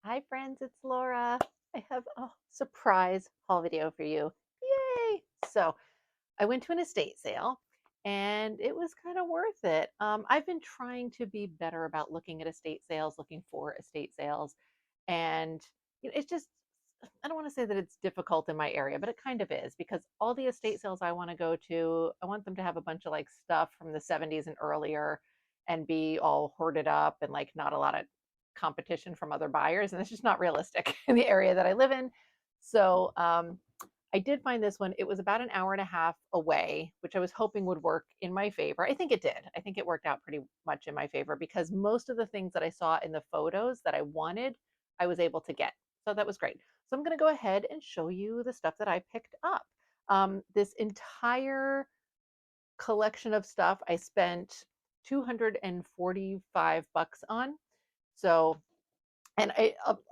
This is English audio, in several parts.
Hi friends, it's Laura. I have a surprise haul video for you. Yay! So I went to an estate sale and it was kind of worth it. I've been trying to be better about looking at estate sales, looking for estate sales, and it's just, I don't want to say that it's difficult in my area, but it kind of is because all the estate sales I want to go to, I want them to have a bunch of like stuff from the 70s and earlier and be all hoarded up and like not a lot of competition from other buyers. And it's just not realistic in the area that I live in. So I did find this one. It was about an hour and a half away, which I was hoping would work in my favor. I think it did. I think it worked out pretty much in my favor because most of the things that I saw in the photos that I wanted, I was able to get. So that was great. So I'm going to go ahead and show you the stuff that I picked up. This entire collection of stuff I spent 245 bucks on. So, and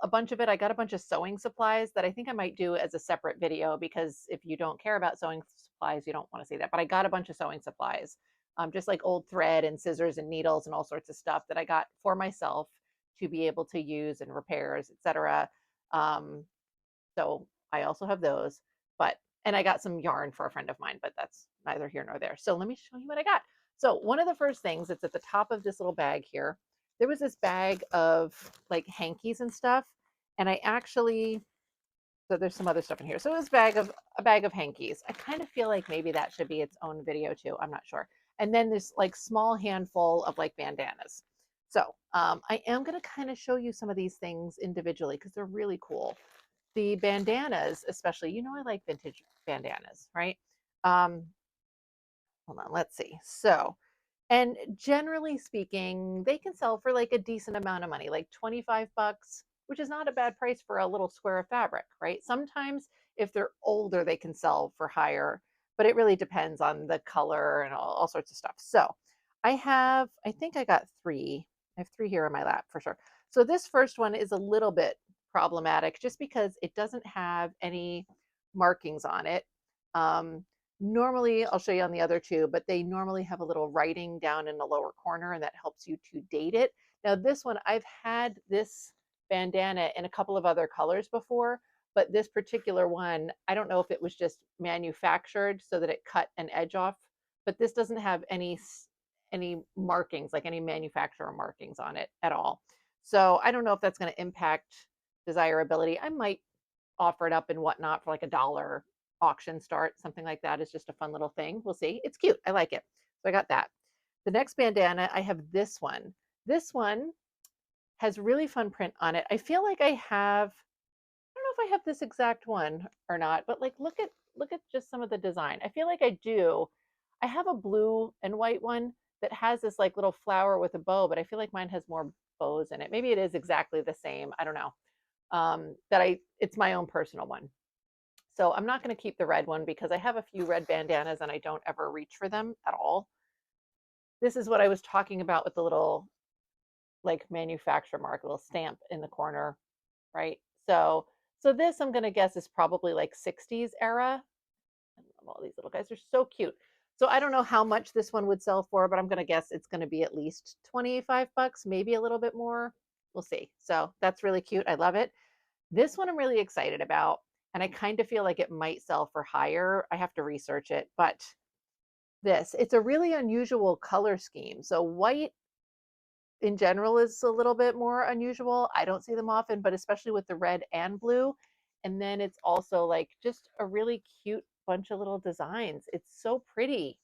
a bunch of it, I got a bunch of sewing supplies that I think I might do as a separate video because if you don't care about sewing supplies, you don't want to see that. But I got a bunch of sewing supplies, just like old thread and scissors and needles and all sorts of stuff that I got for myself to be able to use in repairs, etc. Um, so I also have those, but and I got some yarn for a friend of mine, but that's neither here nor there. So let me show you what I got. So one of the first things that's at the top of this little bag here, there was this bag of like hankies and stuff, and I actually, so there's some other stuff in here. So it was a bag of hankies. I kind of feel like maybe that should be its own video too. I'm not sure. And then this like small handful of like bandanas. So I am going to kind of show you some of these things individually because they're really cool. The bandanas, especially, I like vintage bandanas, right? Um, Hold on, let's see. So, and generally speaking, they can sell for like a decent amount of money, like 25 bucks, which is not a bad price for a little square of fabric, right? Sometimes if they're older, they can sell for higher, but it really depends on the color and all sorts of stuff. So I think I got three. I have three here in my lap for sure. So this first one is a little bit problematic just because it doesn't have any markings on it. Um, Normally, I'll show you on the other two, but they normally have a little writing down in the lower corner and that helps you to date it. Now, this one, I've had this bandana in a couple of other colors before, but this particular one, I don't know if it was just manufactured so that it cut an edge off, but this doesn't have any markings, like any manufacturer markings on it at all. So I don't know if that's going to impact desirability. I might offer it up and whatnot for like $1 auction start, something like that is just a fun little thing. We'll see. It's cute. I like it. So I got that. The next bandana, I have this one. This one has really fun print on it. I feel like I have, I don't know if I have this exact one or not, but like look at just some of the design. I feel like I do. I have a blue and white one that has this like little flower with a bow, but I feel like mine has more bows in it. Maybe it is exactly the same. I don't know. It's my own personal one. So I'm not going to keep the red one because I have a few red bandanas and I don't ever reach for them at all. This is what I was talking about with the little like manufacturer mark, a little stamp in the corner, right? So this I'm going to guess is probably like 60s era. I love all these little guys. They're so cute. So I don't know how much this one would sell for, but I'm going to guess it's going to be at least 25 bucks, maybe a little bit more. We'll see. So that's really cute. I love it. This one I'm really excited about, and I kind of feel like it might sell for higher. I have to research it, but it's a really unusual color scheme. So white in general is a little bit more unusual. I don't see them often, but especially with the red and blue. And then it's also like just a really cute bunch of little designs. It's so pretty.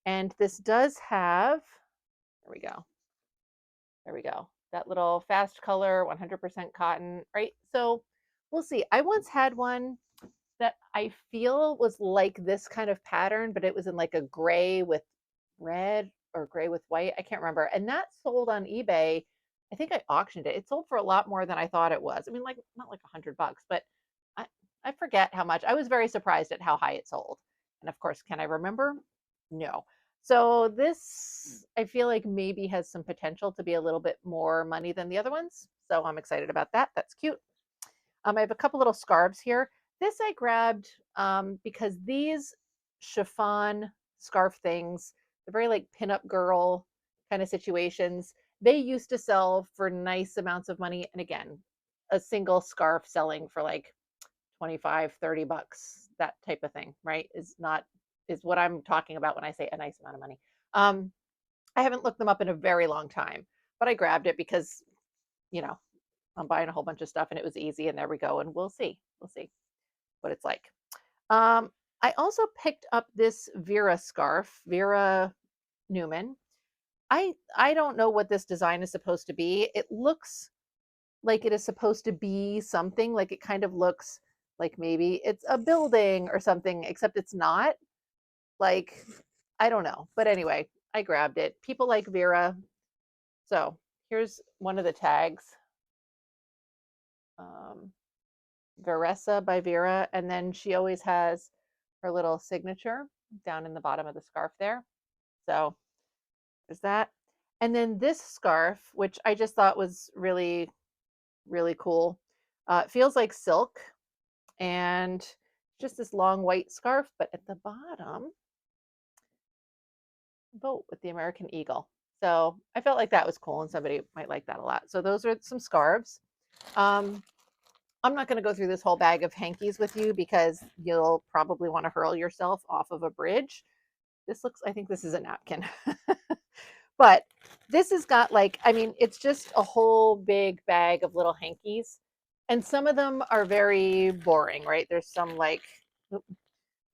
And this does have, there we go. There we go. That little fast color, 100% cotton, right? So we'll see. I once had one that I feel was like this kind of pattern, but it was in like a gray with red or gray with white. I can't remember. And that sold on eBay. I think I auctioned it. It sold for a lot more than I thought it was. I mean, like not like 100 bucks, but I, I forget how much. I was very surprised at how high it sold. And of course, can I remember? No. So this, I feel like maybe has some potential to be a little bit more money than the other ones. So I'm excited about that. That's cute. I have a couple little scarves here. This I grabbed because these chiffon scarf things, they're very like pinup girl kind of situations. They used to sell for nice amounts of money. And again, a single scarf selling for like 25, $30, that type of thing, right? Is what I'm talking about when I say a nice amount of money. Um, I haven't looked them up in a very long time, but I grabbed it because, you know, I'm buying a whole bunch of stuff and it was easy, and there we go, and we'll see. We'll see what it's like. Um, I also picked up this Vera scarf, Vera Newman. I don't know what this design is supposed to be. It looks like it is supposed to be something, like it kind of looks like maybe it's a building or something, except it's not. Like, I don't know. But anyway, I grabbed it. People like Vera. So here's one of the tags. Um, Veressa by Vera. And then she always has her little signature down in the bottom of the scarf there. So there's that. And then this scarf, which I just thought was really, really cool. It feels like silk, and just this long white scarf, but at the bottom, vote with the American Eagle. So I felt like that was cool, and somebody might like that a lot. So those are some scarves. Um, I'm not going to go through this whole bag of hankies with you because you'll probably want to hurl yourself off of a bridge. This looks, I think this is a napkin. But this has got like, I mean, it's just a whole big bag of little hankies. And some of them are very boring, right? There's some like,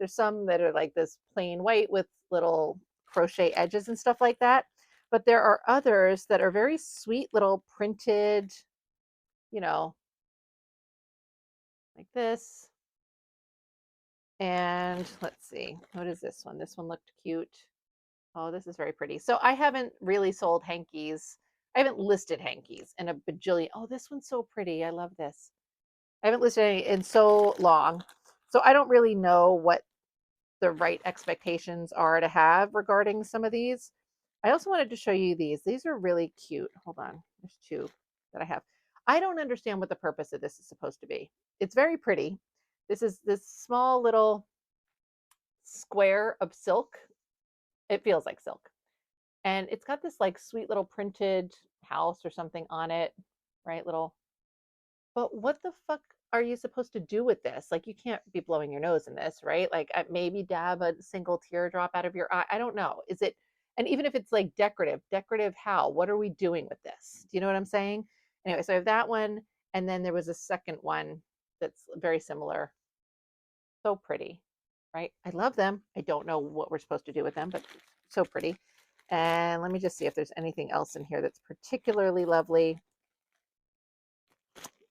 there's some that are like this plain white with little crochet edges and stuff like that. But there are others that are very sweet little printed, you know, like this. And let's see, what is this one? This one looked cute. Oh, this is very pretty. So I haven't really sold hankies. I haven't listed hankies in a bajillion. Oh, this one's so pretty. I love this. I haven't listed any in so long. So I don't really know what the right expectations are to have regarding some of these. I also wanted to show you these. These are really cute. Hold on. There's two that I have. I don't understand what the purpose of this is supposed to be. It's very pretty. This is this small little square of silk. It feels like silk. And it's got this like sweet little printed house or something on it, right? Little, but what the fuck are you supposed to do with this? Like, you can't be blowing your nose in this, right? Like, maybe dab a single teardrop out of your eye. I don't know. Is it, and even if it's like decorative how? What are we doing with this? Do you know what I'm saying? Anyway, so I have that one. And then there was a second one that's very similar. So pretty, right? I love them. I don't know what we're supposed to do with them, but so pretty. And let me just see if there's anything else in here that's particularly lovely.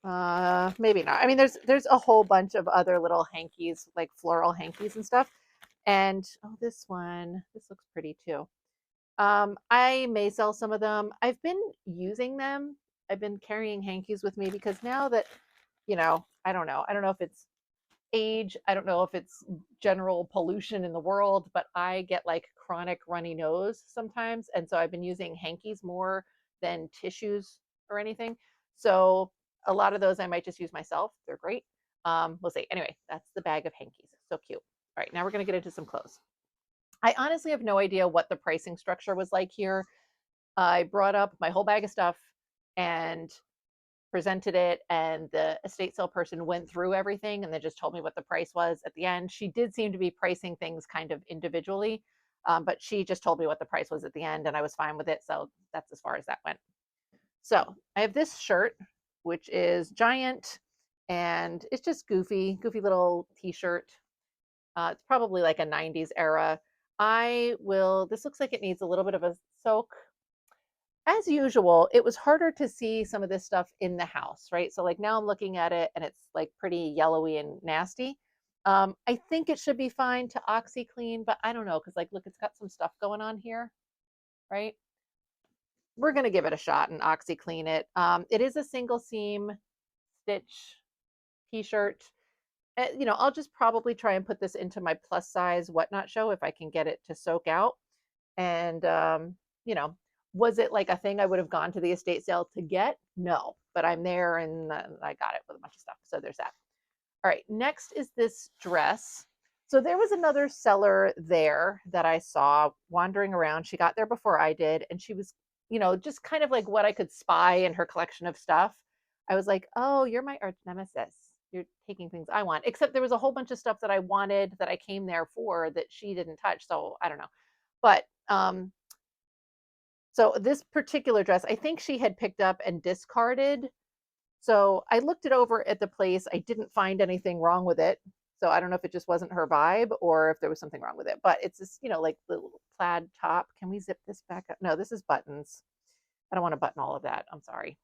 Maybe not. I mean, there's a whole bunch of other little hankies, like floral hankies and stuff. And oh, this one, this looks pretty too. I may sell some of them. I've been using them. I've been carrying hankies with me because now that, I don't know. I don't know if it's age. I don't know if it's general pollution in the world, but I get like chronic runny nose sometimes. And so I've been using hankies more than tissues or anything. So a lot of those I might just use myself. They're great. We'll see. Anyway, that's the bag of hankies. So cute. All right, now we're going to get into some clothes. I honestly have no idea what the pricing structure was like here. I brought up my whole bag of stuff and presented it, and the estate sale person went through everything and then just told me what the price was at the end. She did seem to be pricing things kind of individually, but she just told me what the price was at the end, and I was fine with it. So that's as far as that went. So I have this shirt, which is giant, and it's just goofy little t-shirt. It's probably like a 90s era. This looks like it needs a little bit of a soak. As usual, it was harder to see some of this stuff in the house, right? So like now I'm looking at it and it's like pretty yellowy and nasty. I think it should be fine to OxyClean, but I don't know because like look, it's got some stuff going on here, right? We're gonna give it a shot and OxyClean it. It is a single seam stitch t-shirt. I'll just probably try and put this into my plus size whatnot show if I can get it to soak out. And you know, was it like a thing I would have gone to the estate sale to get? No, but I'm there and I got it with a bunch of stuff. So there's that. All right, next is this dress. So there was another seller there that I saw wandering around. She got there before I did, and she was, just kind of like what I could spy in her collection of stuff. I was like, oh, you're my arch nemesis. You're taking things I want. Except there was a whole bunch of stuff that I wanted that I came there for that she didn't touch. So I don't know. But so this particular dress, I think she had picked up and discarded. So I looked it over at the place. I didn't find anything wrong with it. So I don't know if it just wasn't her vibe or if there was something wrong with it. But it's this, like the little plaid top. Can we zip this back up? No, this is buttons. I don't want to button all of that. I'm sorry.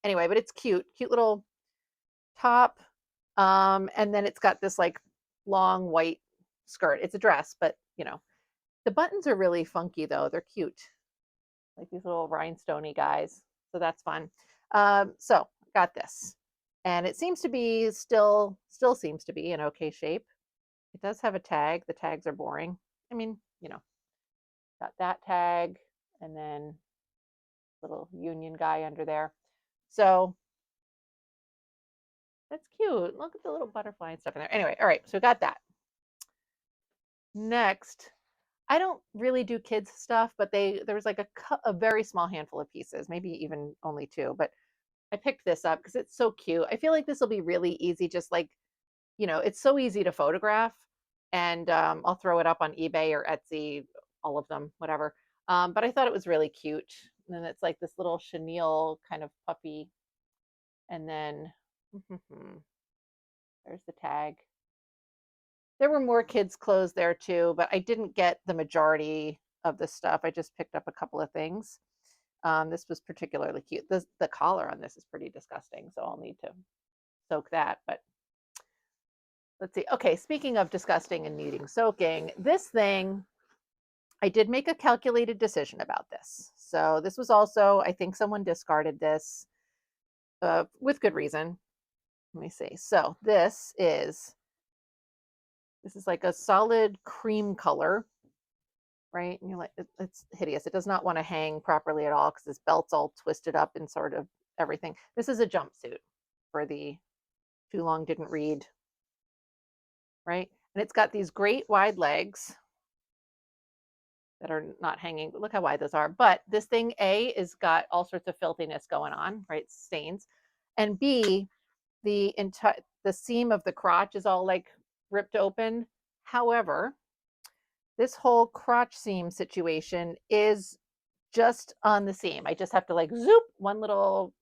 Anyway, but it's cute. Cute little top. And then it's got this like long white skirt. It's a dress, but the buttons are really funky though. They're cute. Like these little rhinestoney guys. So that's fun. So got this. And it seems to be still seems to be in okay shape. It does have a tag. The tags are boring. I mean, got that tag and then little union guy under there. So that's cute. Look at the little butterfly and stuff in there. Anyway, all right. So we got that. Next, I don't really do kids stuff, but there was like a very small handful of pieces, maybe even only two, but I picked this up because it's so cute. I feel like this will be really easy, just like, it's so easy to photograph. And I'll throw it up on eBay or Etsy, all of them, whatever. But I thought it was really cute. And then it's like this little chenille kind of puppy. And then there's the tag. There were more kids' clothes there too, but I didn't get the majority of the stuff. I just picked up a couple of things. This was particularly cute. The collar on this is pretty disgusting, so I'll need to soak that. But let's see. Okay, speaking of disgusting and needing soaking, this thing, I did make a calculated decision about this. So this was also, I think someone discarded this with good reason. Let me see. So this is like a solid cream color, right? And you're like, it's hideous. It does not want to hang properly at all because this belt's all twisted up and sort of everything. This is a jumpsuit for the too long didn't read, right? And it's got these great wide legs that are not hanging. Look how wide those are. But this thing, A, is got all sorts of filthiness going on, right? Stains. And B, the seam of the crotch is all like ripped open. However, this whole crotch seam situation is just on the seam. I just have to like zoop one little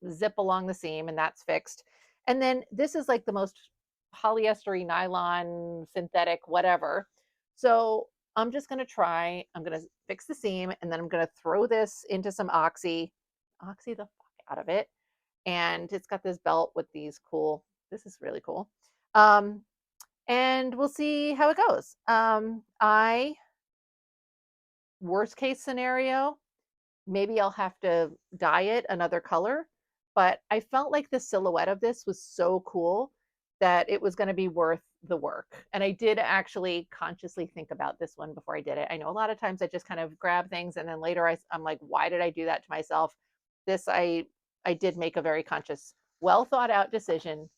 zip along the seam and that's fixed. And then this is like the most polyestery, nylon, synthetic, whatever. So I'm just going to I'm going to fix the seam and then I'm going to throw this into some oxy the fuck out of it. And it's got this belt with these cool, this is really cool. And we'll see how it goes. Worst case scenario, maybe I'll have to dye it another color, but I felt like the silhouette of this was so cool that it was going to be worth the work. And I did actually consciously think about this one before I did it. I know a lot of times I just kind of grab things and then later I'm like, why did I do that to myself? This, I did make a very conscious, well thought out decision.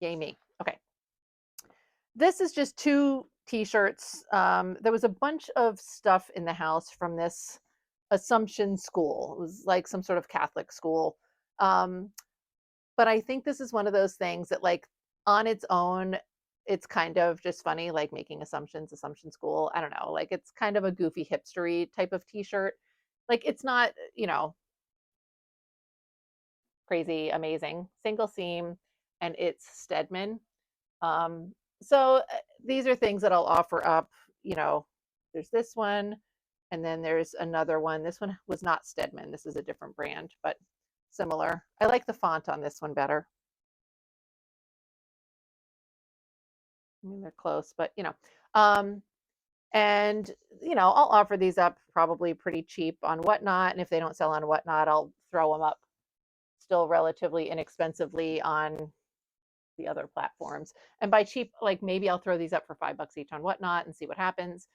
Yay me. Okay. This is just two t-shirts. There was a bunch of stuff in the house from this Assumption school. It was like some sort of Catholic school. But I think this is one of those things that like on its own, it's kind of just funny, like making assumptions, Assumption school. I don't know, like it's kind of a goofy hipstery type of t-shirt. Like it's not, crazy amazing. Single seam and it's Stedman. So these are things that I'll offer up. There's this one, and then there's another one. This one was not Stedman. This is a different brand, but similar. I like the font on this one better. I mean, they're close, but and I'll offer these up probably pretty cheap on Whatnot, and if they don't sell on Whatnot, I'll throw them up still relatively inexpensively on the other platforms. And by cheap, like maybe I'll throw these up for $5 each on Whatnot and see what happens.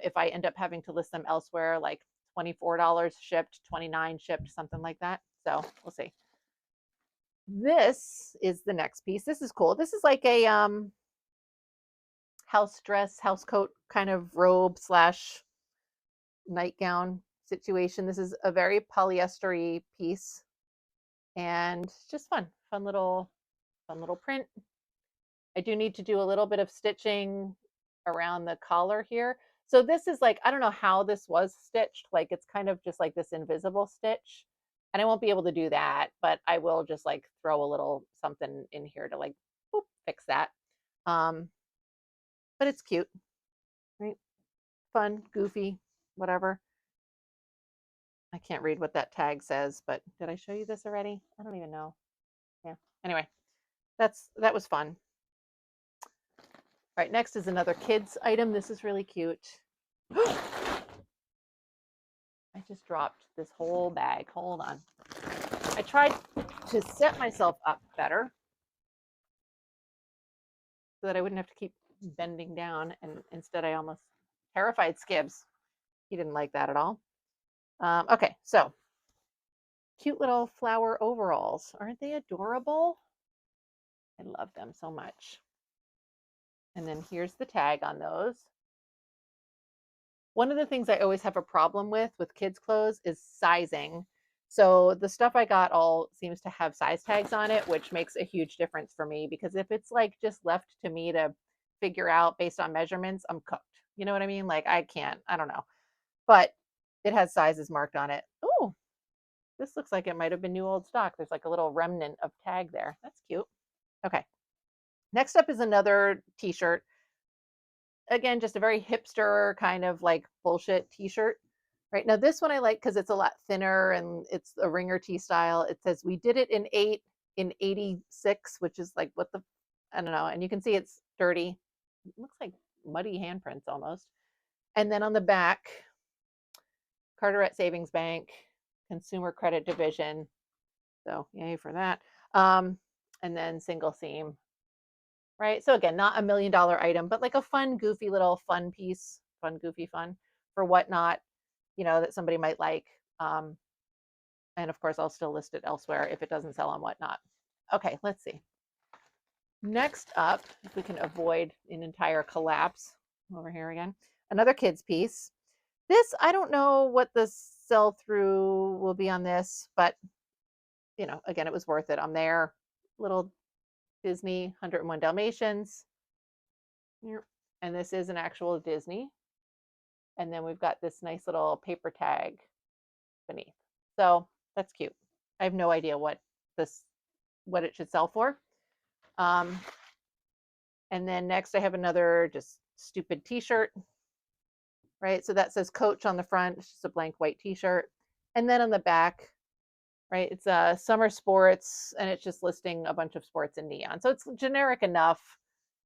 If I end up having to list them elsewhere, like $24 shipped, $29 shipped, something like that. So we'll see. This is the next piece. This is cool. This is like a house dress, house coat kind of robe slash nightgown situation. This is a very polyestery piece. and just fun little print. I do need to do a little bit of stitching around the collar here. So this is like, I don't know how this was stitched. Like it's kind of just like this invisible stitch. And I won't be able to do that, but I will just like throw a little something in here to like boop, fix that. Um, but it's cute, right? Fun, goofy, whatever. I can't read what that tag says, but did I show you this already? I don't even know. Yeah. Anyway, that was fun. All right, next is another kids item. This is really cute. I just dropped this whole bag. Hold on. I tried to set myself up better so that I wouldn't have to keep bending down, and instead I almost terrified Skibbs. He didn't like that at all. Okay, so cute little flower overalls. Aren't they adorable? I love them so much. And then here's the tag on those. One of the things I always have a problem with kids' clothes is sizing. So the stuff I got all seems to have size tags on it, which makes a huge difference for me because if it's like just left to me to figure out based on measurements, I'm cooked. You know what I mean? Like I can't, I don't know. But it has sizes marked on it. Oh, this looks like it might have been new old stock. There's like a little remnant of tag there. That's cute. Okay. Next up is another t-shirt. Again, just a very hipster kind of like bullshit t-shirt. Right now, this one I like because it's a lot thinner and it's a ringer tee style. It says we did it in 86, which is like what the I don't know. And you can see it's dirty. It looks like muddy handprints almost. And then on the back, Carteret Savings Bank, Consumer Credit Division. So yay for that. And then single seam, right? So again, not $1 million item, but like a fun, goofy little fun piece, fun, goofy fun for whatnot, that somebody might like. And of course, I'll still list it elsewhere if it doesn't sell on whatnot. Okay, let's see. Next up, if we can avoid an entire collapse over here again, another kids piece. This, I don't know what the sell through will be on this, but again, it was worth it. I'm there. Little Disney 101 Dalmatians. And this is an actual Disney. And then we've got this nice little paper tag beneath. So that's cute. I have no idea what it should sell for. And then next I have another just stupid t-shirt, right? So that says Coach on the front. It's just a blank white t-shirt. And then on the back, right, it's summer sports, and it's just listing a bunch of sports in neon. So it's generic enough,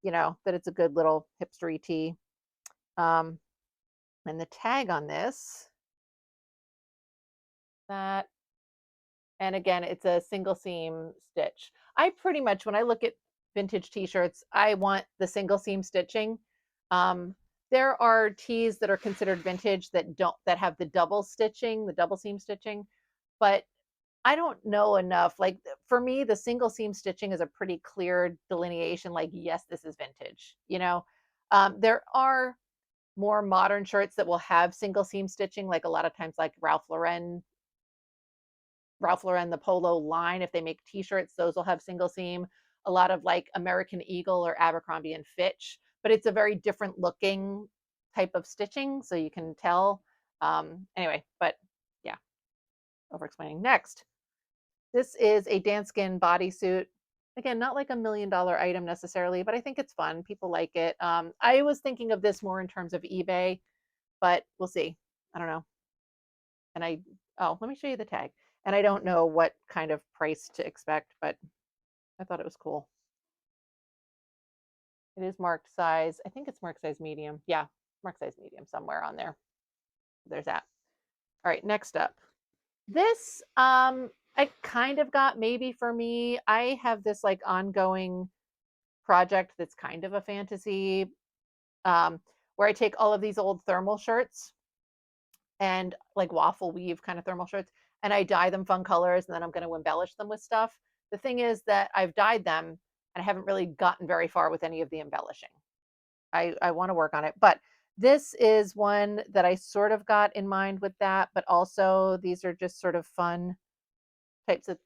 that it's a good little hipstery tee. And the tag on this, and again, it's a single seam stitch. I pretty much, when I look at vintage t-shirts, I want the single seam stitching. There are tees that are considered vintage that have the double seam stitching, but I don't know enough. Like for me, the single seam stitching is a pretty clear delineation. Like, yes, this is vintage. There are more modern shirts that will have single seam stitching, like a lot of times, like Ralph Lauren, the Polo line. If they make T-shirts, those will have single seam. A lot of like American Eagle or Abercrombie and Fitch, but it's a very different looking type of stitching, so you can tell. Anyway, but yeah, over explaining. Next, this is a Danskin bodysuit. Again, not like $1 million item necessarily, but I think it's fun. People like it. I was thinking of this more in terms of eBay, but we'll see. I don't know. And let me show you the tag. And I don't know what kind of price to expect, but I thought it was cool. It is marked size. I think it's marked size medium. Yeah, marked size medium somewhere on there. There's that. All right, next up. This I kind of got maybe for me. I have this like ongoing project that's kind of a fantasy, where I take all of these old thermal shirts and like waffle weave kind of thermal shirts, and I dye them fun colors, and then I'm going to embellish them with stuff. The thing is that I've dyed them and I haven't really gotten very far with any of the embellishing. I want to work on it, but this is one that I sort of got in mind with that, but also these are just sort of fun types of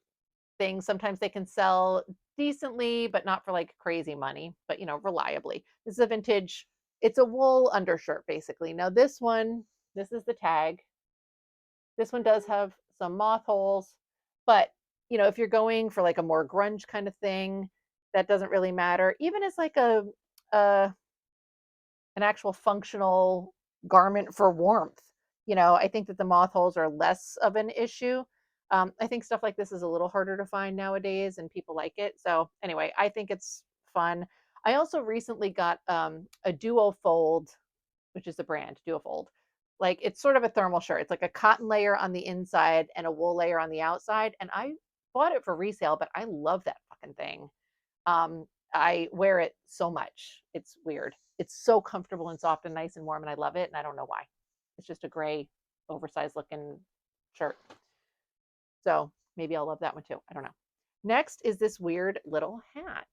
things. Sometimes they can sell decently, but not for like crazy money, but you know, reliably. This is a vintage, it's a wool undershirt basically. Now this one, this is the tag. This one does have some moth holes, but you know, if you're going for like a more grunge kind of thing, that doesn't really matter. Even as like a an actual functional garment for warmth, you know, I think that the moth holes are less of an issue. I think stuff like this is a little harder to find nowadays, and people like it. So anyway, I think it's fun. I also recently got a duo fold, which is the brand Duofold. Like it's sort of a thermal shirt. It's like a cotton layer on the inside and a wool layer on the outside. And I bought it for resale, but I love that fucking thing. I wear it so much. It's weird. It's so comfortable and soft and nice and warm, and I love it. And I don't know why. It's just a gray, oversized looking shirt. So maybe I'll love that one too. I don't know. Next is this weird little hat.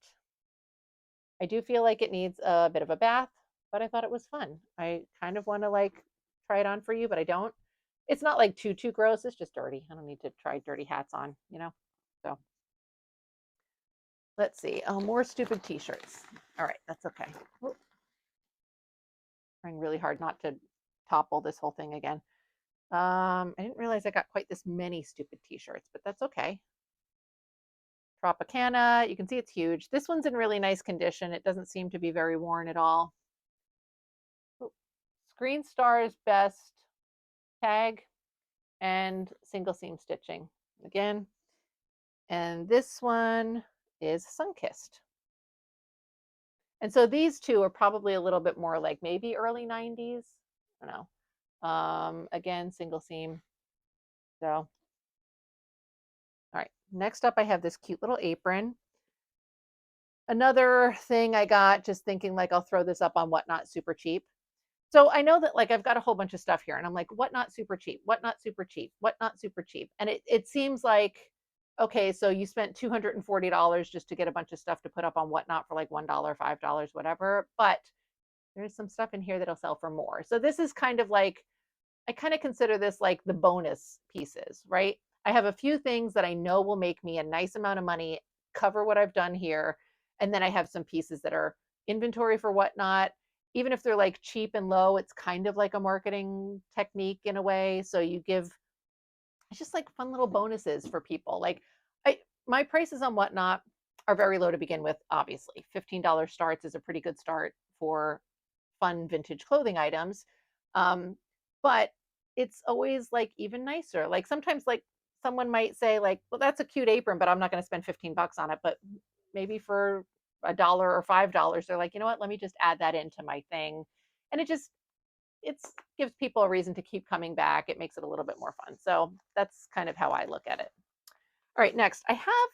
I do feel like it needs a bit of a bath, but I thought it was fun. I kind of want to like try it on for you, but I don't. It's not like too gross. It's just dirty. I don't need to try dirty hats on, you know? So let's see. Oh, more stupid t-shirts. All right, that's okay. Oh, trying really hard not to topple this whole thing again. I didn't realize I got quite this many stupid t-shirts, but that's okay. Tropicana, you can see it's huge. This one's in really nice condition. It doesn't seem to be very worn at all. Screen Star's Best tag and single seam stitching again. And this one is Sunkissed. And so these two are probably a little bit more like maybe early 90s. I don't know. Again, single seam. So, all right. Next up, I have this cute little apron. Another thing I got, just thinking like I'll throw this up on Whatnot super cheap. So I know that like I've got a whole bunch of stuff here and I'm like, what not super cheap? What not super cheap? What not super cheap? And it seems like, okay, so you spent $240 just to get a bunch of stuff to put up on Whatnot for like $1, $5, whatever. But there's some stuff in here that'll sell for more. So this is kind of like, I kind of consider this like the bonus pieces, right? I have a few things that I know will make me a nice amount of money, cover what I've done here. And then I have some pieces that are inventory for Whatnot. Even if they're like cheap and low, it's kind of like a marketing technique in a way. So you give, it's just like fun little bonuses for people. Like my prices on Whatnot are very low to begin with, obviously. $15 starts is a pretty good start for fun vintage clothing items. But it's always like even nicer. Like sometimes like someone might say like, well, that's a cute apron, but I'm not going to spend 15 bucks on it. But maybe for $1 or $5, they're like, you know what, let me just add that into my thing. And it gives people a reason to keep coming back. It makes it a little bit more fun. So that's kind of how I look at it. All right, next, I have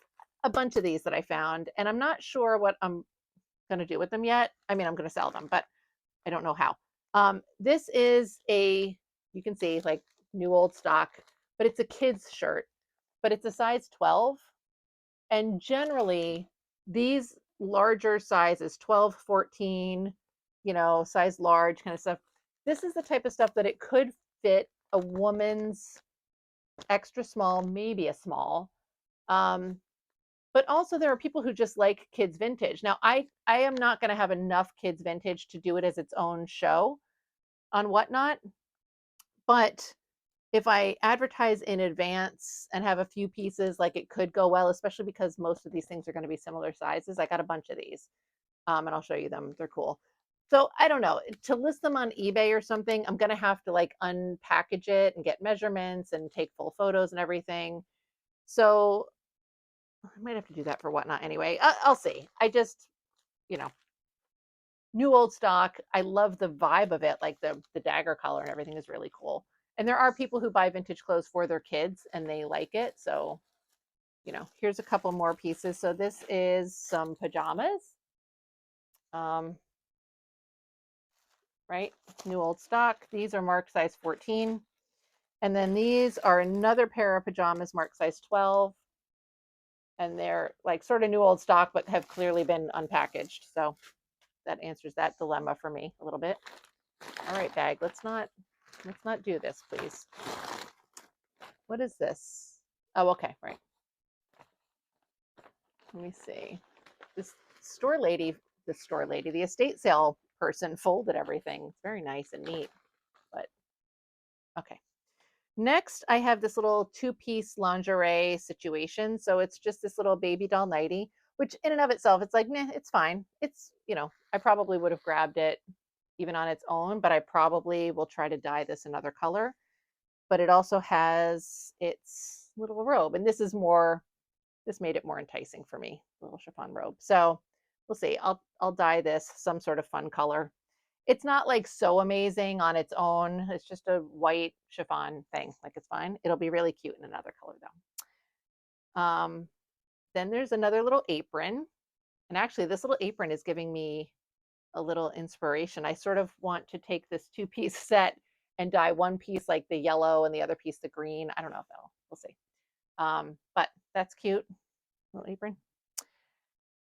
a bunch of these that I found, and I'm not sure what I'm going to do with them yet. I mean, I'm going to sell them, but I don't know how. This is you can see like new old stock, but it's a kid's shirt, but it's a size 12. And generally, these larger sizes, 12, 14, you know, size large kind of stuff, this is the type of stuff that it could fit a woman's extra small, maybe a small. But also there are people who just like kids vintage. Now I am not going to have enough kids vintage to do it as its own show on Whatnot, but if I advertise in advance and have a few pieces, like it could go well, especially because most of these things are going to be similar sizes. I got a bunch of these, and I'll show you them. They're cool. So I don't know, to list them on eBay or something, I'm going to have to like unpackage it and get measurements and take full photos and everything. So I might have to do that for Whatnot anyway. I'll see. I just, you know, new old stock. I love the vibe of it, like the dagger color and everything is really cool. And there are people who buy vintage clothes for their kids and they like it. So, you know, here's a couple more pieces. So this is some pajamas. Right? New old stock. These are marked size 14. And then these are another pair of pajamas marked size 12. And they're like sort of new old stock, but have clearly been unpackaged. So that answers that dilemma for me a little bit. All right, bag. Let's not do this, please. What is this? Oh, okay, right. Let me see. This store lady, the estate sale person folded everything. It's very nice and neat, but okay. Next, I have this little two-piece lingerie situation. So it's just this little baby doll nightie, which in and of itself, it's like, meh, it's fine. It's, I probably would have grabbed it even on its own, but I probably will try to dye this another color. But it also has its little robe. And this made it more enticing for me, little chiffon robe. So we'll see. I'll dye this some sort of fun color. It's not like so amazing on its own. It's just a white chiffon thing. Like it's fine. It'll be really cute in another color though. Then there's another little apron. And actually this little apron is giving me a little inspiration. I sort of want to take this two-piece set and dye one piece like the yellow and the other piece the green. I don't know if we'll see. But that's cute, little apron.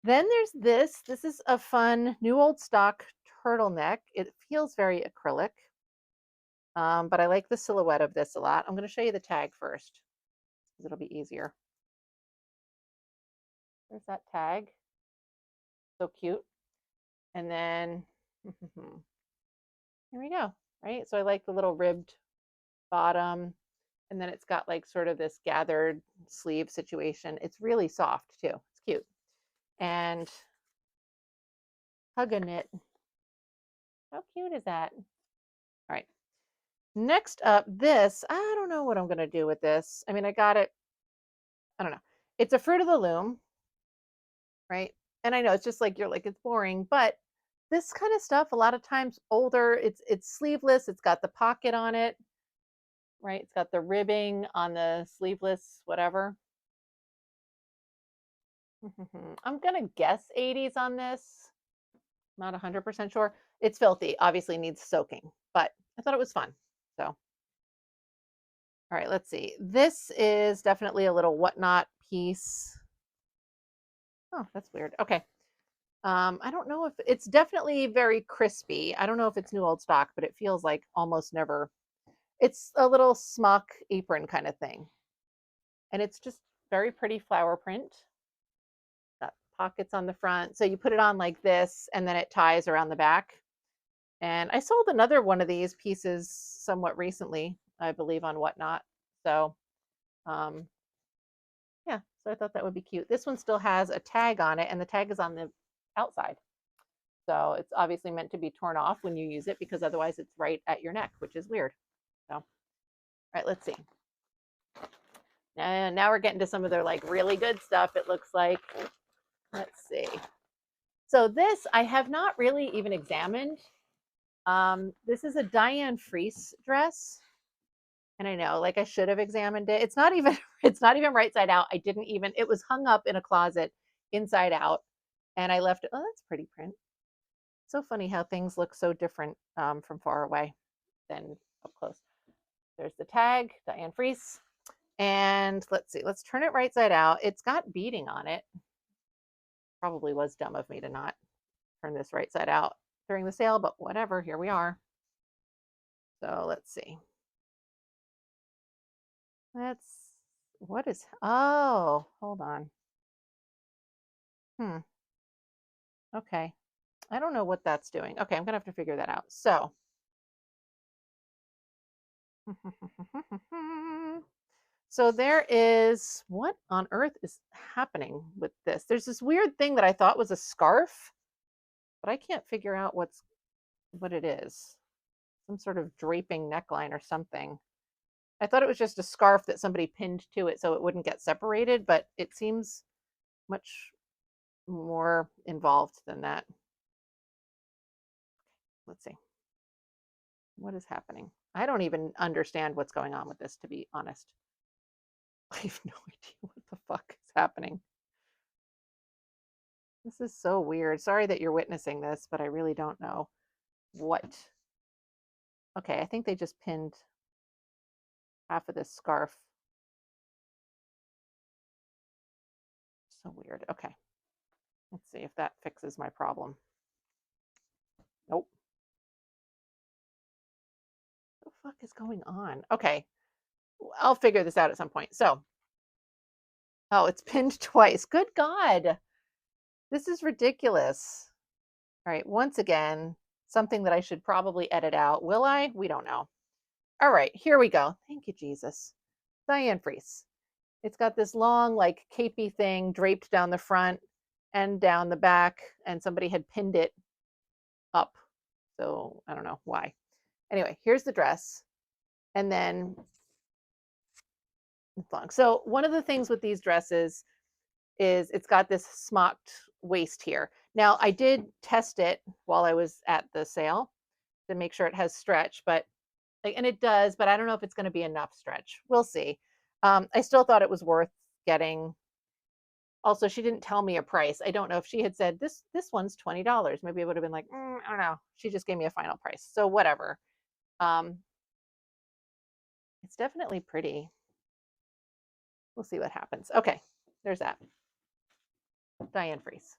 Then there's this. This is a fun new old stock turtleneck. It feels very acrylic, but I like the silhouette of this a lot. I'm going to show you the tag first because it'll be easier. There's that tag. So cute. And then here we go, right? So I like the little ribbed bottom, and then it's got like sort of this gathered sleeve situation. It's really soft too. It's cute. And hug a knit. How cute is that? All right. Next up, this, I don't know what I'm going to do with this. I mean, I got it. I don't know. It's a Fruit of the Loom, right? And I know it's just like, you're like, it's boring, but this kind of stuff, a lot of times older, it's sleeveless. It's got the pocket on it, right? It's got the ribbing on the sleeveless, whatever. I'm going to guess 80s on this. Not 100% sure. It's filthy, obviously needs soaking, but I thought it was fun. So, all right, let's see. This is definitely a little whatnot piece. Oh, that's weird. Okay. I don't know if it's definitely very crispy. I don't know if it's new old stock, but it feels like almost never. It's a little smock apron kind of thing. And it's just very pretty flower print. Got pockets on the front. So you put it on like this and then it ties around the back. And I sold another one of these pieces somewhat recently, I believe, on Whatnot. So, yeah, so I thought that would be cute. This one still has a tag on it, and the tag is on the outside. So it's obviously meant to be torn off when you use it because otherwise it's right at your neck, which is weird. So, all right, let's see. And now we're getting to some of their like really good stuff, it looks like. Let's see. So this I have not really even examined. This is a Diane Freese dress. And I know, like I should have examined it. It's not even right side out. I didn't even, it was hung up in a closet inside out. And I left it. Oh, that's pretty print. So funny how things look so different from far away than up close. There's the tag, Diane Freese. And let's see, let's turn it right side out. It's got beading on it. Probably was dumb of me to not turn this right side out during the sale, but whatever, here we are. So let's see. Oh, hold on. Okay. I don't know what that's doing. Okay, I'm gonna have to figure that out. So, so there is, what on earth is happening with this? There's this weird thing that I thought was a scarf, but I can't figure out what it is. Some sort of draping neckline or something. I thought it was just a scarf that somebody pinned to it so it wouldn't get separated, but it seems much more involved than that. Let's see. What is happening? I don't even understand what's going on with this, to be honest. I have no idea what the fuck is happening. This is so weird. Sorry that you're witnessing this, but I really don't know what. Okay, I think they just pinned half of this scarf. So weird. Okay. Let's see if that fixes my problem. Nope. What the fuck is going on? Okay. I'll figure this out at some point. So Oh, it's pinned twice. Good God. This is ridiculous. All right, once again, something that I should probably edit out. Will I? We don't know. All right, here we go. Thank you, Jesus. Diane Freeze. It's got this long, like, capey thing draped down the front and down the back, and somebody had pinned it up. So I don't know why. Anyway, here's the dress. And then it's long. So one of the things with these dresses is it's got this smocked waist here. Now, I did test it while I was at the sale to make sure it has stretch, but and it does, but I don't know if it's going to be enough stretch. We'll see. I still thought it was worth getting. Also, she didn't tell me a price. I don't know if she had said this one's $20. Maybe I would have been like, I don't know. She just gave me a final price, so whatever. Um, it's definitely pretty. We'll see what happens. Okay, there's that. Diane Freeze.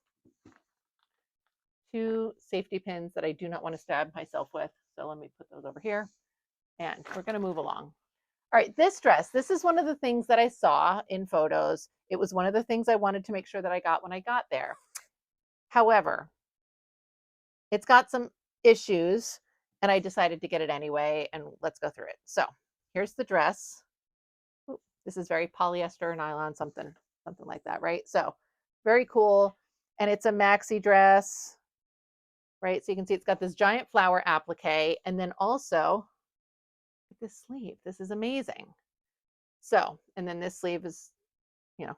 2 safety pins that I do not want to stab myself with. So let me put those over here. And we're going to move along. All right, this dress, this is one of the things that I saw in photos. It was one of the things I wanted to make sure that I got when I got there. However, it's got some issues and I decided to get it anyway, and let's go through it. So here's the dress. Ooh, this is very polyester, nylon, something like that, right? So very cool. And it's a maxi dress, right? So you can see it's got this giant flower applique, and then also this sleeve. This is amazing. So, and then this sleeve is, you know,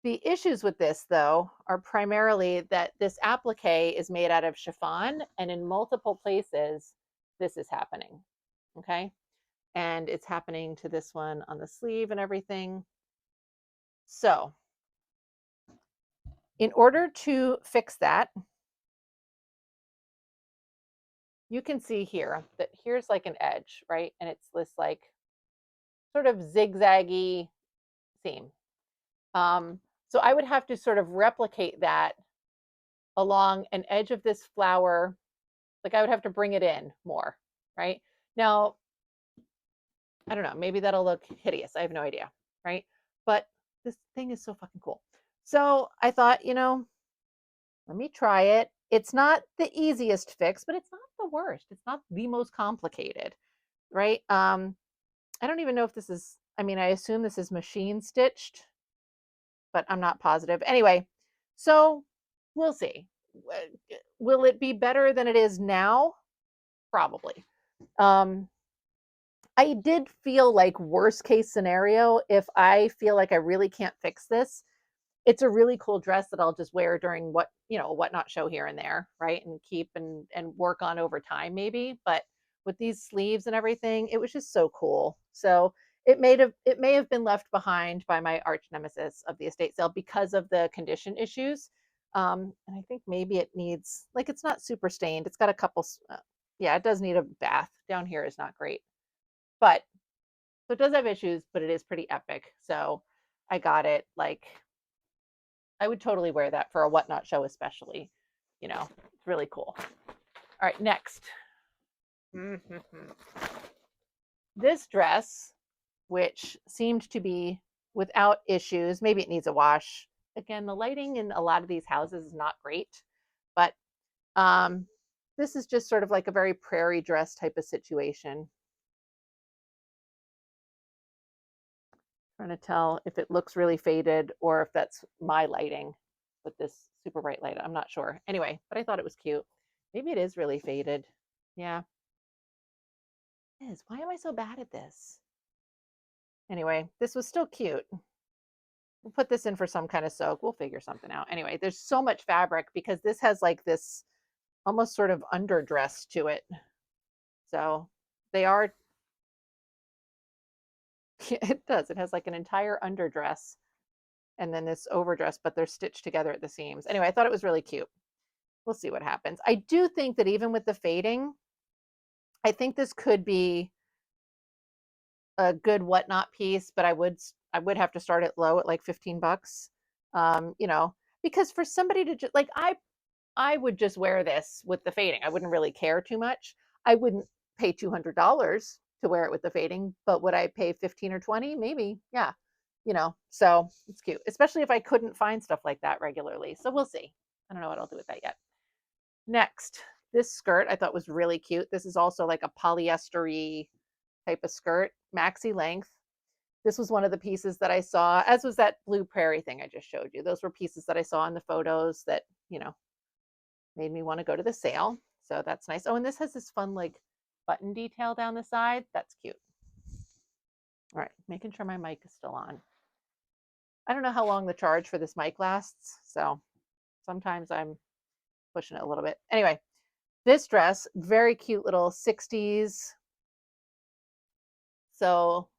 the issues with this though are primarily that this applique is made out of chiffon, and in multiple places this is happening. Okay. And it's happening to this one on the sleeve and everything. So, in order to fix that, you can see here that here's like an edge, right? And it's this like sort of zigzaggy seam. So I would have to sort of replicate that along an edge of this flower. Like I would have to bring it in more, right? Now, I don't know, maybe that'll look hideous. I have no idea, right? But this thing is so fucking cool. So I thought, let me try it. It's not the easiest fix, but it's not the worst. It's not the most complicated, right? I don't even know if this is, I mean, I assume this is machine stitched, but I'm not positive. Anyway, so we'll see. Will it be better than it is now? Probably. I did feel like worst case scenario, if I feel like I really can't fix this, it's a really cool dress that I'll just wear during whatnot show here and there, right? And keep and work on over time maybe. But with these sleeves and everything, it was just so cool. So it may have been left behind by my arch nemesis of the estate sale because of the condition issues. And I think maybe it needs, like, it's not super stained. It's got a couple, yeah, it does need a bath. Down here is not great, but so it does have issues, but it is pretty epic. So I got it. Like, I would totally wear that for a whatnot show, especially. It's really cool. All right, next. This dress, which seemed to be without issues, maybe it needs a wash. Again, the lighting in a lot of these houses is not great, but this is just sort of like a very prairie dress type of situation. Trying to tell if it looks really faded or if that's my lighting with this super bright light. I'm not sure. Anyway, but I thought it was cute. Maybe it is really faded. Yeah. It is. Why am I so bad at this? Anyway, this was still cute. We'll put this in for some kind of soak. We'll figure something out. Anyway, there's so much fabric because this has like this almost sort of underdress to it. So they are, it does. It has like an entire underdress and then this overdress, but they're stitched together at the seams. Anyway, I thought it was really cute. We'll see what happens. I do think that even with the fading, I think this could be a good whatnot piece, but I would have to start it low at like $15. Because for somebody to just like I would just wear this with the fading. I wouldn't really care too much. I wouldn't pay $200 to wear it with the fading, but would I pay 15 or 20? Maybe. Yeah. you know, so it's cute, especially if I couldn't find stuff like that regularly. So we'll see. I don't know what I'll do with that yet. Next, this skirt I thought was really cute. This is also like a polyester-y type of skirt, maxi length. This was one of the pieces that I saw, as was that blue prairie thing I just showed you. Those were pieces that I saw in the photos that, you know, made me want to go to the sale. So that's nice. Oh, and this has this fun like button detail down the side. That's cute. All right, making sure my mic is still on. I don't know how long the charge for this mic lasts, so sometimes I'm pushing it a little bit. Anyway, this dress, very cute little 60s. So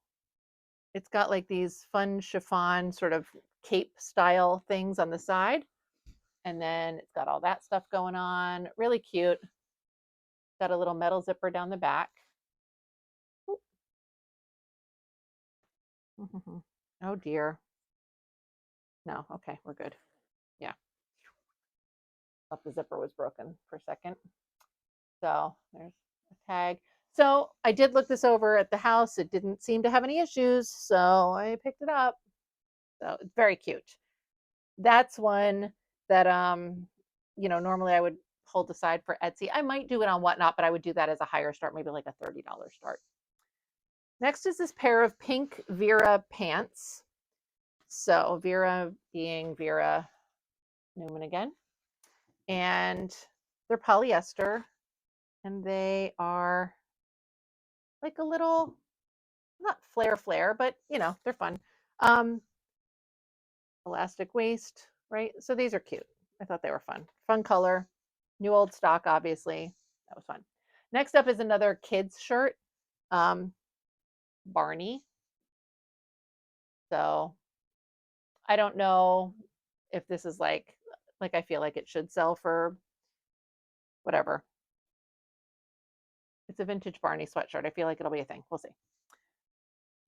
it's got like these fun chiffon sort of cape style things on the side. And then it's got all that stuff going on. Really cute. Got a little metal zipper down the back. Oh dear. No, okay, we're good. Yeah. Thought the zipper was broken for a second. So there's a tag. So I did look this over at the house. It didn't seem to have any issues. So I picked it up. So it's very cute. That's one that you know, normally I would hold aside for Etsy. I might do it on Whatnot, but I would do that as a higher start, maybe like a $30 start. Next is this pair of pink Vera pants. So Vera being Vera Newman again. And they're polyester and they are like a little, not flare, but you know, they're fun. Um, Elastic waist, right? So these are cute. I thought they were fun. Fun color, new old stock, obviously. That was fun. Next up is another kids shirt, um, Barney. So I don't know if this is like I feel like it should sell for whatever. It's a vintage Barney sweatshirt. I feel like it'll be a thing. We'll see.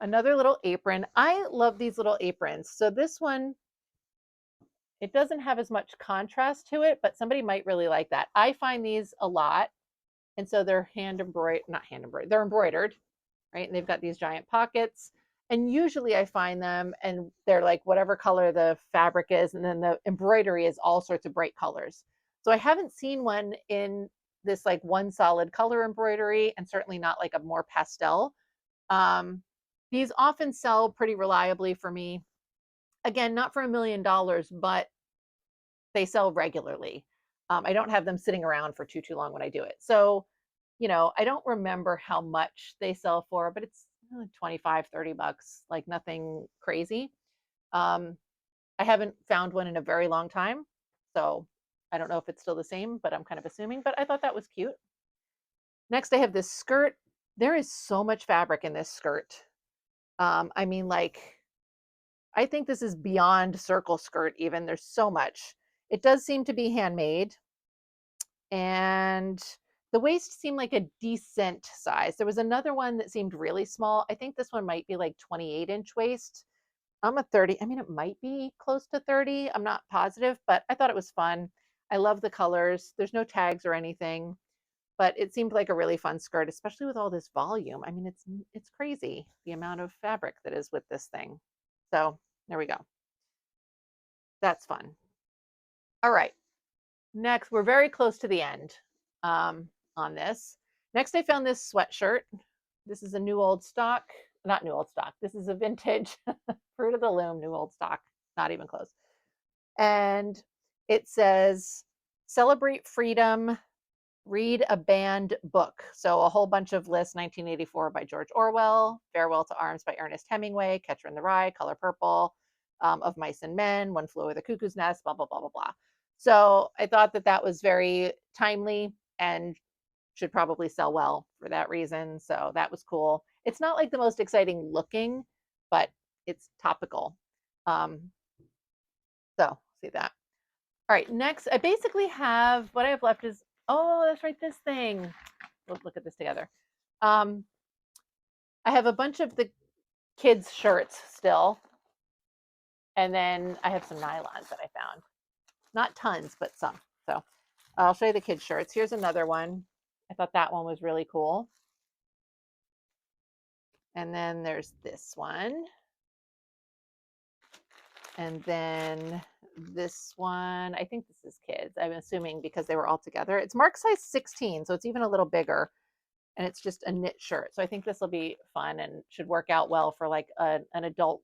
Another little apron. I love these little aprons. So this one, it doesn't have as much contrast to it, but somebody might really like that. I find these a lot. And so they're hand embroidered, not hand embroidered, they're embroidered, right? And they've got these giant pockets. And usually I find them and they're like whatever color the fabric is. And then the embroidery is all sorts of bright colors. So I haven't seen one in this like one solid color embroidery and certainly not like a more pastel. Um, these often sell pretty reliably for me. Again, not for $1 million, but they sell regularly. I don't have them sitting around for too long when I do it. So, you know, I don't remember how much they sell for, but it's 25, $30, like nothing crazy. Um, I haven't found one in a very long time. So I don't know if it's still the same, but I'm kind of assuming, but I thought that was cute. Next, I have this skirt. There is so much fabric in this skirt. I mean, like, I think this is beyond circle skirt, even. There's so much. It does seem to be handmade. And the waist seemed like a decent size. There was another one that seemed really small. I think this one might be like 28-inch waist. I'm a 30. I mean, it might be close to 30. I'm not positive, but I thought it was fun. I love the colors. There's no tags or anything, but it seemed like a really fun skirt, especially with all this volume. I mean, it's crazy the amount of fabric that is with this thing. So there we go. That's fun. All right. Next, we're very close to the end on this. Next, I found this sweatshirt. This is a new old stock, not new old stock. This is a vintage Fruit of the Loom, new old stock, not even close. And it says, celebrate freedom, read a banned book. So a whole bunch of lists, 1984 by George Orwell, Farewell to Arms by Ernest Hemingway, Catcher in the Rye, Color Purple, Of Mice and Men, One Flew Over the Cuckoo's Nest, blah, blah, blah, blah, blah. So I thought that that was very timely and should probably sell well for that reason. So that was cool. It's not like the most exciting looking, but it's topical. So see that. All right, next, I basically have, what I have left is, oh, that's right, this thing. Let's look at this together. I have a bunch of the kids' shirts still. And then I have some nylons that I found. Not tons, but some. So I'll show you the kids' shirts. Here's another one. I thought that one was really cool. And then there's this one. And then this one, I think this is kids. I'm assuming because they were all together. It's mark size 16, so it's even a little bigger. And it's just a knit shirt. So I think this will be fun and should work out well for like an adult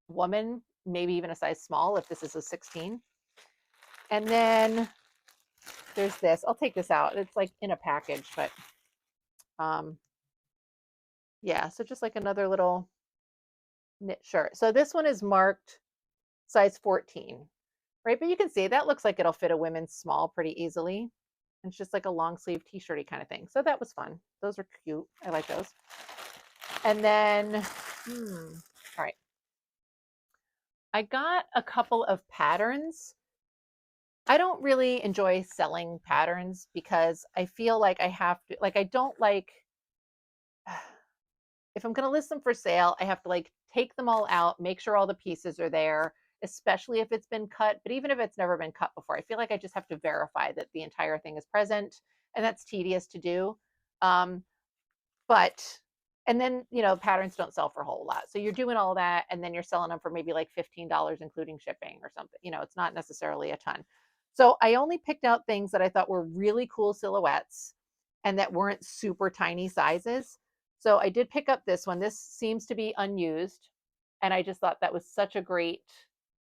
woman, maybe even a size small if this is a 16. And then there's this. I'll take this out. It's like in a package, but yeah, so just like another little knit shirt. So this one is marked size 14, right? But you can see that looks like it'll fit a women's small pretty easily. It's just like a long sleeve t-shirty kind of thing. So that was fun. Those are cute. I like those. And then, all right. I got a couple of patterns. I don't really enjoy selling patterns because I feel like I have to, like, I don't like, if I'm going to list them for sale, I have to like take them all out, make sure all the pieces are there, especially if it's been cut. But even if it's never been cut before, I feel like I just have to verify that the entire thing is present. And that's tedious to do. But and then patterns don't sell for a whole lot, so you're doing all that and then you're selling them for maybe like $15 including shipping or something. It's not necessarily a ton. So I only picked out things that I thought were really cool silhouettes and that weren't super tiny sizes. So I did pick up this one. This seems to be unused, and I just thought that was such a great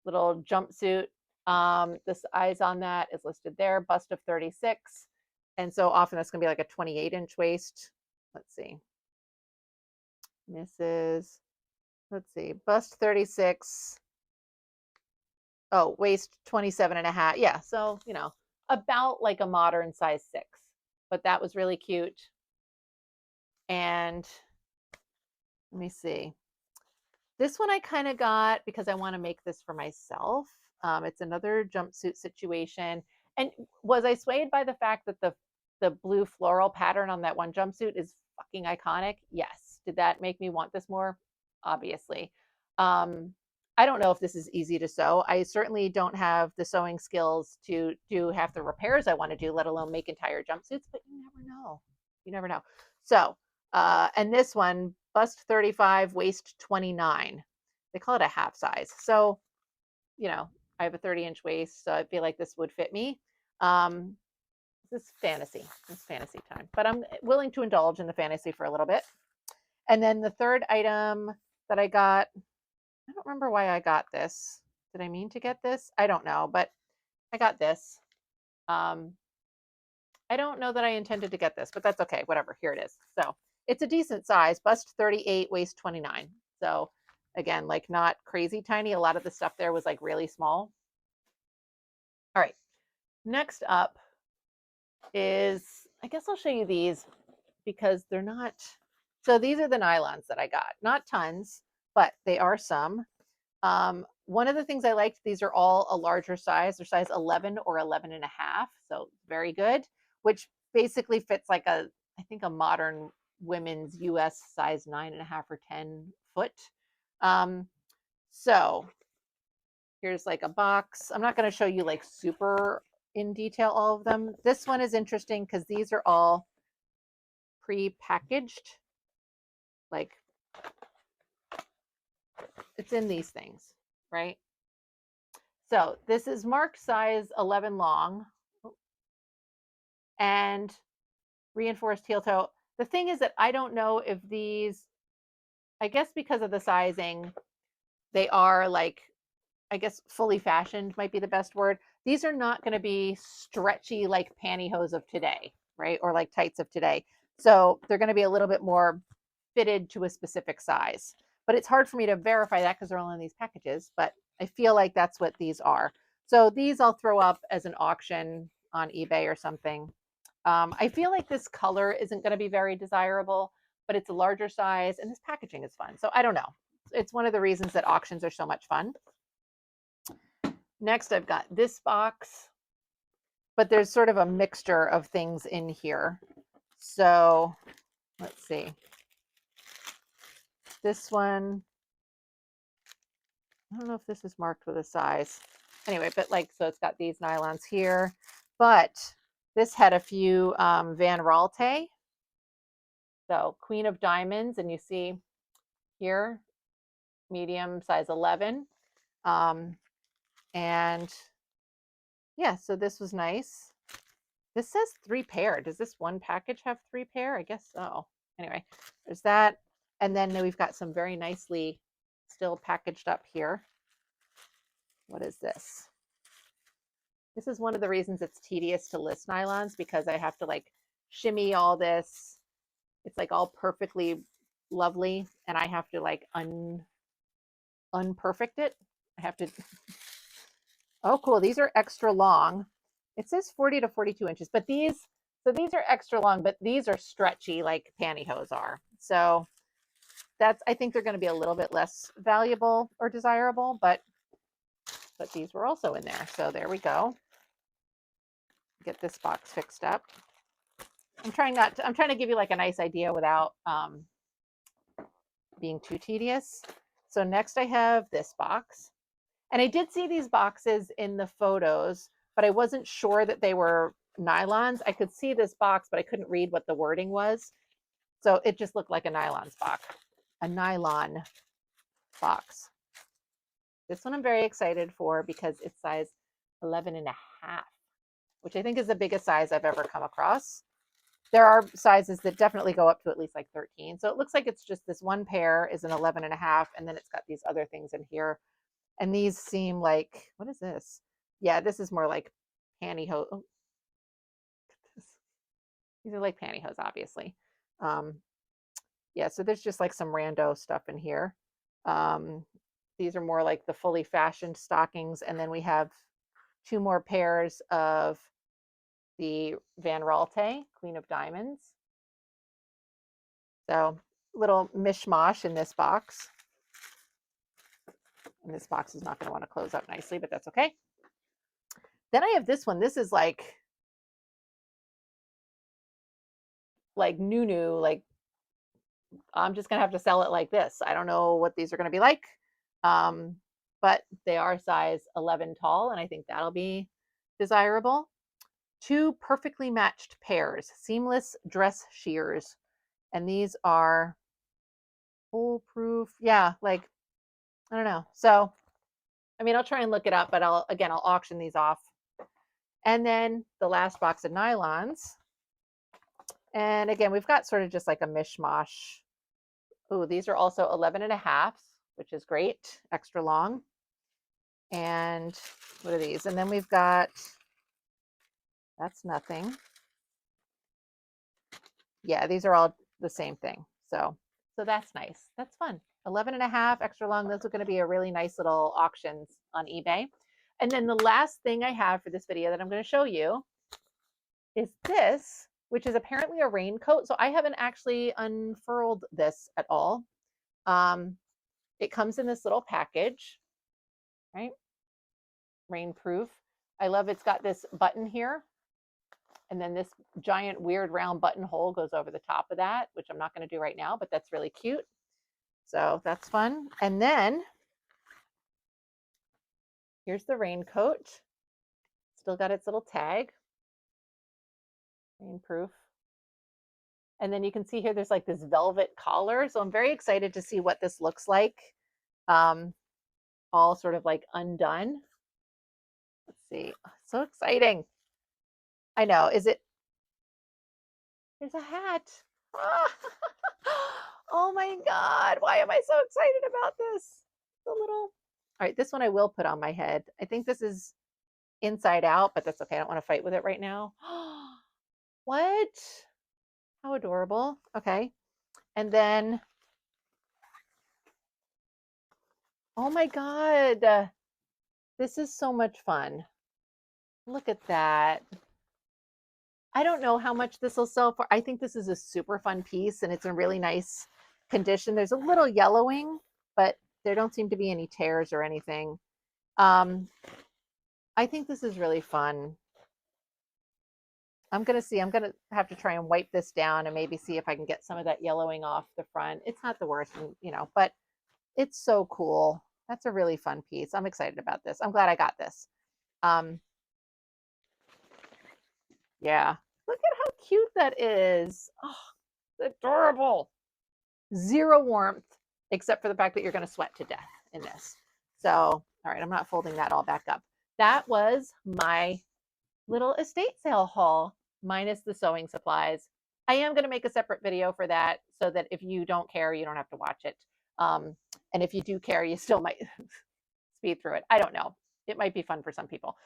little jumpsuit. The size on that is listed there, bust of 36, and so often that's going to be like a 28-inch waist. Let's see. Mrs. Let's see. Bust 36. Oh, waist 27 and a half. Yeah. So, about like a modern size 6. But that was really cute. And let me see. This one I kind of got because I want to make this for myself. It's another jumpsuit situation. And was I swayed by the fact that the blue floral pattern on that one jumpsuit is fucking iconic? Yes. Did that make me want this more? Obviously. I don't know if this is easy to sew. I certainly don't have the sewing skills to do half the repairs I want to do, let alone make entire jumpsuits, but you never know. You never know. So, and this one, bust 35, waist 29. They call it a half size. So, I have a 30-inch waist, so I feel like this would fit me. This is fantasy. It's fantasy time, but I'm willing to indulge in the fantasy for a little bit. And then the third item that I got, I don't remember why I got this. Did I mean to get this? I don't know, but I got this. I don't know that I intended to get this, but that's okay. Whatever. Here it is. So it's a decent size, bust 38, waist 29. So again, like not crazy tiny. A lot of the stuff there was like really small. All right. Next up is, I guess I'll show you these because they're not, so these are the nylons that I got. Not tons, but they are some. One of the things I liked, these are all a larger size. They're size 11 or 11 and a half. So very good, which basically fits like I think a modern women's US size 9.5 or 10 foot. So here's like a box. I'm not going to show you like super in detail all of them. This one is interesting because these are all pre-packaged. Like it's in these things, right? So this is marked size 11 long and reinforced heel toe. The thing is that I don't know if these, I guess because of the sizing, they are like, I guess fully fashioned might be the best word. These are not going to be stretchy like pantyhose of today, right? Or like tights of today. So they're going to be a little bit more fitted to a specific size. But it's hard for me to verify that because they're all in these packages. But I feel like that's what these are. So these I'll throw up as an auction on eBay or something. I feel like this color isn't going to be very desirable, but it's a larger size and this packaging is fun. So I don't know. It's one of the reasons that auctions are so much fun. Next, I've got this box, but there's sort of a mixture of things in here. So let's see. This one, I don't know if this is marked with a size. Anyway, but like, so it's got these nylons here, but this had a few Van Raalte. So Queen of Diamonds, and you see here, medium size 11. And yeah, so this was nice. This says 3 pair. Does this one package have 3 pair? I guess so. Anyway, there's that. And then we've got some very nicely still packaged up here. What is this? This is one of the reasons it's tedious to list nylons, because I have to like shimmy all this. It's like all perfectly lovely, and I have to like unperfect it. I have to. Oh, cool. These are extra long. It says 40 to 42 inches, but these are extra long, but these are stretchy like pantyhose are. So I think they're going to be a little bit less valuable or desirable, but these were also in there. So there we go. Get this box fixed up. I'm trying to give you like a nice idea without being too tedious. So next I have this box. And I did see these boxes in the photos, but I wasn't sure that they were nylons. I could see this box, but I couldn't read what the wording was. So it just looked like a nylon box. This one I'm very excited for because it's size 11 and a half, which I think is the biggest size I've ever come across. There are sizes that definitely go up to at least like 13. So it looks like it's just this one pair is an 11 and a half, and then it's got these other things in here. And these seem like, what is this? Yeah, this is more like pantyhose. Oh, these are like pantyhose, obviously. Yeah, so there's just like some rando stuff in here. These are more like the fully fashioned stockings. And then we have 2 more pairs of the Van Ralte Queen of Diamonds. So little mishmash in this box. And this box is not going to want to close up nicely, but that's okay. Then I have this one. This is like new, like I'm just going to have to sell it like this. I don't know what these are going to be like. But they are size 11 tall, and I think that'll be desirable. 2 perfectly matched pairs, seamless dress shears. And these are foolproof. Yeah, like, I don't know. So, I mean, I'll try and look it up, but I'll auction these off. And then the last box of nylons. And again, we've got sort of just like a mishmash. Oh, these are also 11 and a half, which is great. Extra long. And what are these? And then we've got, that's nothing. Yeah, these are all the same thing. So that's nice. That's fun. 11 and a half, extra long. Those are going to be a really nice little auctions on eBay. And then the last thing I have for this video that I'm going to show you is this, which is apparently a raincoat. So I haven't actually unfurled this at all. It comes in this little package, right? Rainproof. I love it's got this button here. And then this giant weird round buttonhole goes over the top of that, which I'm not going to do right now, but that's really cute. So that's fun. And then here's the raincoat. Still got its little tag. Rainproof. And then you can see here there's like this velvet collar. So I'm very excited to see what this looks like. All sort of like undone. Let's see. So exciting. I know. Is it? There's a hat. Oh my God. Why am I so excited about this? The little. All right. This one I will put on my head. I think this is inside out, but that's okay. I don't want to fight with it right now. What? How adorable. Okay. And then, oh my God. This is so much fun. Look at that. I don't know how much this will sell for. I think this is a super fun piece, and it's in really nice condition. There's a little yellowing, but there don't seem to be any tears or anything. I think this is really fun. I'm going to have to try and wipe this down and maybe see if I can get some of that yellowing off the front. It's not the worst, but it's so cool. That's a really fun piece. I'm excited about this. I'm glad I got this. Yeah. Look at how cute that is. Oh, it's adorable. 0 warmth, except for the fact that you're going to sweat to death in this. So All right, I'm not folding that all back up. That was my little estate sale haul minus the sewing supplies. I am going to make a separate video for that so that if you don't care, you don't have to watch it. And if you do care, you still might speed through it. I don't know. It might be fun for some people.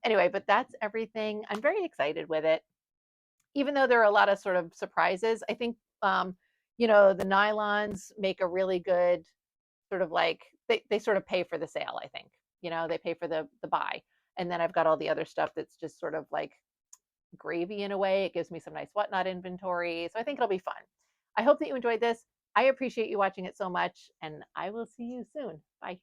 Anyway, but that's everything. I'm very excited with it. Even though there are a lot of sort of surprises, I think, the nylons make a really good sort of like, they sort of pay for the sale, I think. They pay for the buy. And then I've got all the other stuff that's just sort of like gravy in a way. It gives me some nice whatnot inventory. So I think it'll be fun. I hope that you enjoyed this. I appreciate you watching it so much, and I will see you soon. Bye.